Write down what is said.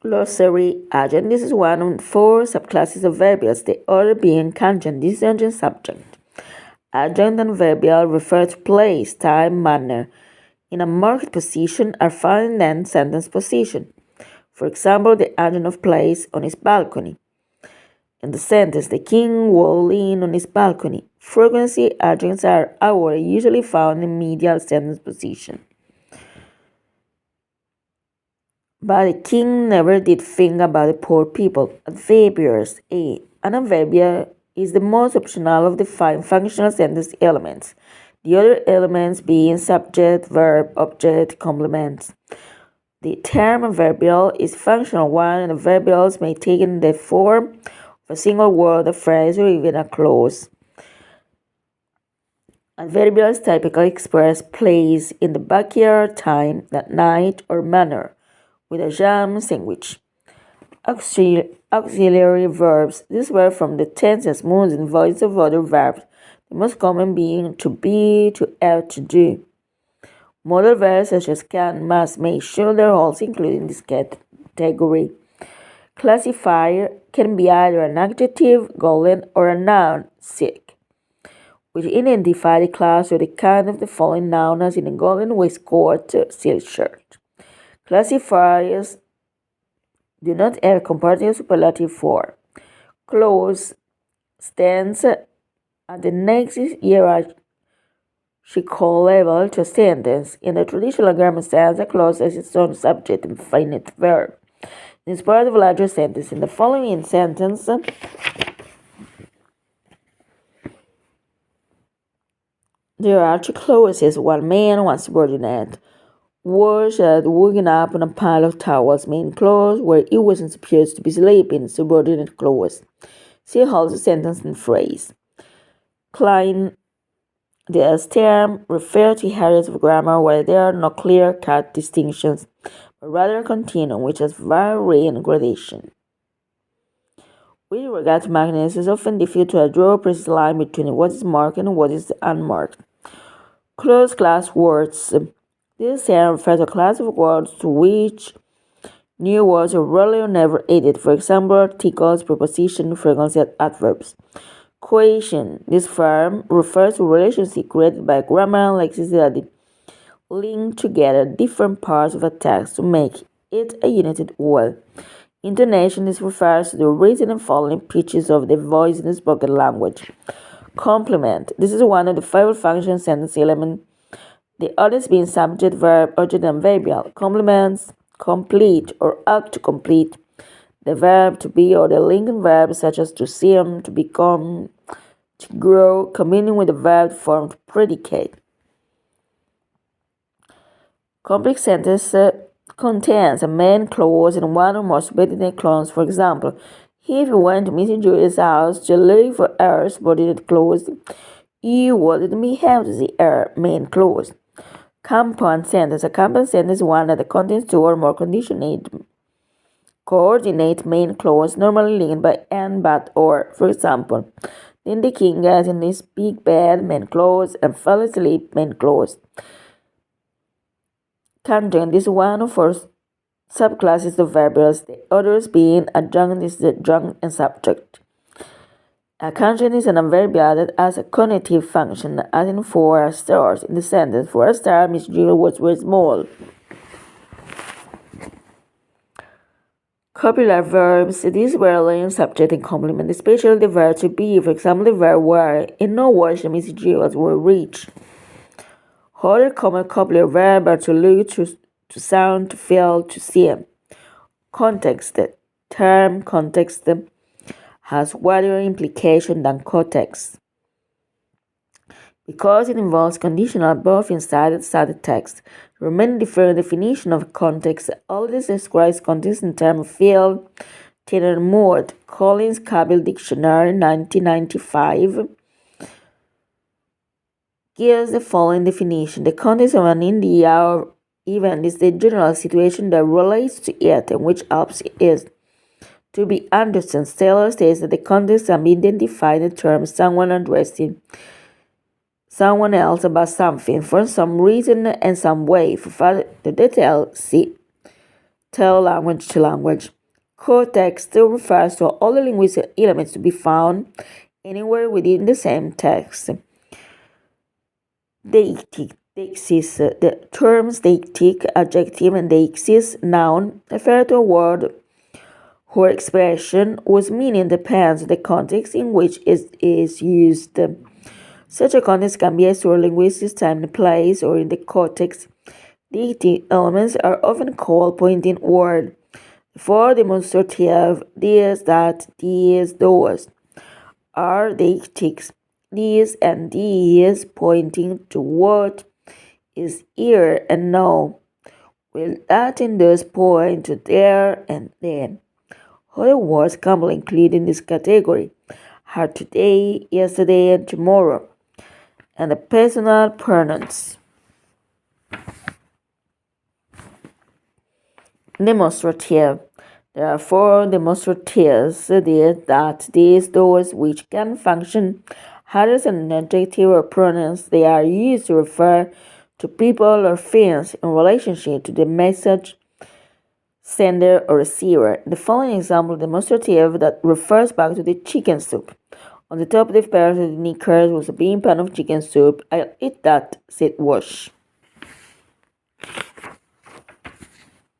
Glossary agent. This is one of four subclasses of verbials, the other being conjunct, disjunct, subject. Adjunct and verbial refer to place, time, manner. In a marked position are found in the sentence position. For example, the adjunct of place on his balcony. In the sentence, the king will lean on his balcony. Frequency adjuncts are hour, usually found in medial sentence position. But the king never did think about the poor people. Adverbials. An adverbial is the most optional of the five functional sentence elements. The other elements being subject, verb, object, complements. The term adverbial is functional one, and adverbials may take in the form of a single word, a phrase, or even a clause. Adverbials typically express place in the backyard, time, at night, or manner, with a jam sandwich. Auxiliary verbs. These were from the tenses, moods, and voices of other verbs, the most common being to be, to have, to do. Modal verbs such as can, must, may, should are also included in this category. Classifier can be either an adjective, golden, or a noun, sick, which identify the class or the kind of the following noun as in a golden waistcoat, silk shirt. Classifiers do not have a comparative superlative form. Clause stands at the next hierarchical level to a sentence. In the traditional grammar sense, a clause has its own subject and finite verb. It's part of a larger sentence. In the following sentence, there are two clauses: one man, one subordinate. Was waking up on a pile of towels, main clause, where he wasn't supposed to be sleeping, subordinate clause. See also sentence and phrase. Klein, this term refers to areas of grammar where there are no clear-cut distinctions, but rather a continuum which has varying gradation. With regard to markedness, it is often difficult to draw a precise line between what is marked and what is unmarked. Closed class words. This term refers to a class of words to which new words are rarely or never added. For example, articles, prepositions, frequency, and adverbs. Cohesion. This term refers to relationship created by grammar and lexicon that link together different parts of a text to make it a united whole. Intonation. This refers to the written and falling pitches of the voice in the spoken language. Complement. This is one of the five function sentence elements, the others being subject, verb, object, and verbial. Complements complete or act to complete the verb to be or the linking verbs such as to seem, to become, to grow, combining with the verb form to predicate. Complex sentence contains a main clause and one or more subordinate clauses. For example, if you went to Mrs. Julie's house to look for her subordinate clause, you wouldn't be able to see her main clause. Compound sentence. A compound sentence is one that contains two or more coordinate main clause, normally linked by and, but, or. For example, then the king got in his big bed, main clause, and fell asleep, main clause. Conjunct is one of four subclasses of verbials, the others being adjunct, disjunct, and subject. A conjunct is an adverbial that has a cognitive function, as in 4 stars in the sentence. 4 stars, Miss Jill was very small. Copular verbs. These were linked subject and complement, especially the verb to be. For example, the verb were. In no words, Miss Jill were rich. Other common copular verbs are to look, to sound, to feel, to see. Context. Term context has wider implication than context because it involves conditional both inside and outside the text. The remaining different definition of context always describes context in terms of feel, tenor, and mood. Collins Cabell Dictionary 1995 gives the following definition: the context of an idea or event is the general situation that relates to it and which helps it to be understood. Taylor states that the context can be identified in the term someone addressing someone else about something for some reason and some way. For further detail, see tell language to language. Context still refers to all the linguistic elements to be found anywhere within the same text. Deictic, deixis, the terms deictic, adjective, and deixis, noun, refer to a word or expression whose meaning depends on the context in which it is used. Such a context can be extra-linguistic, time and place, or in the context. Deictic elements are often called pointing words. For demonstrative, these, that, these, those are deictics. These and these pointing to what is here and now, while that and those point to there and then. Other words commonly included in this category are today, yesterday, and tomorrow, and the personal pronouns. Demonstrative. There are four demonstratives, that, these, those, which can function as an adjective or pronouns. They are used to refer to people or things in relationship to the message sender or receiver. The following example demonstrative that refers back to the chicken soup. On the top of the pair of the knickers was a bean pan of chicken soup. I'll eat that, said Wash.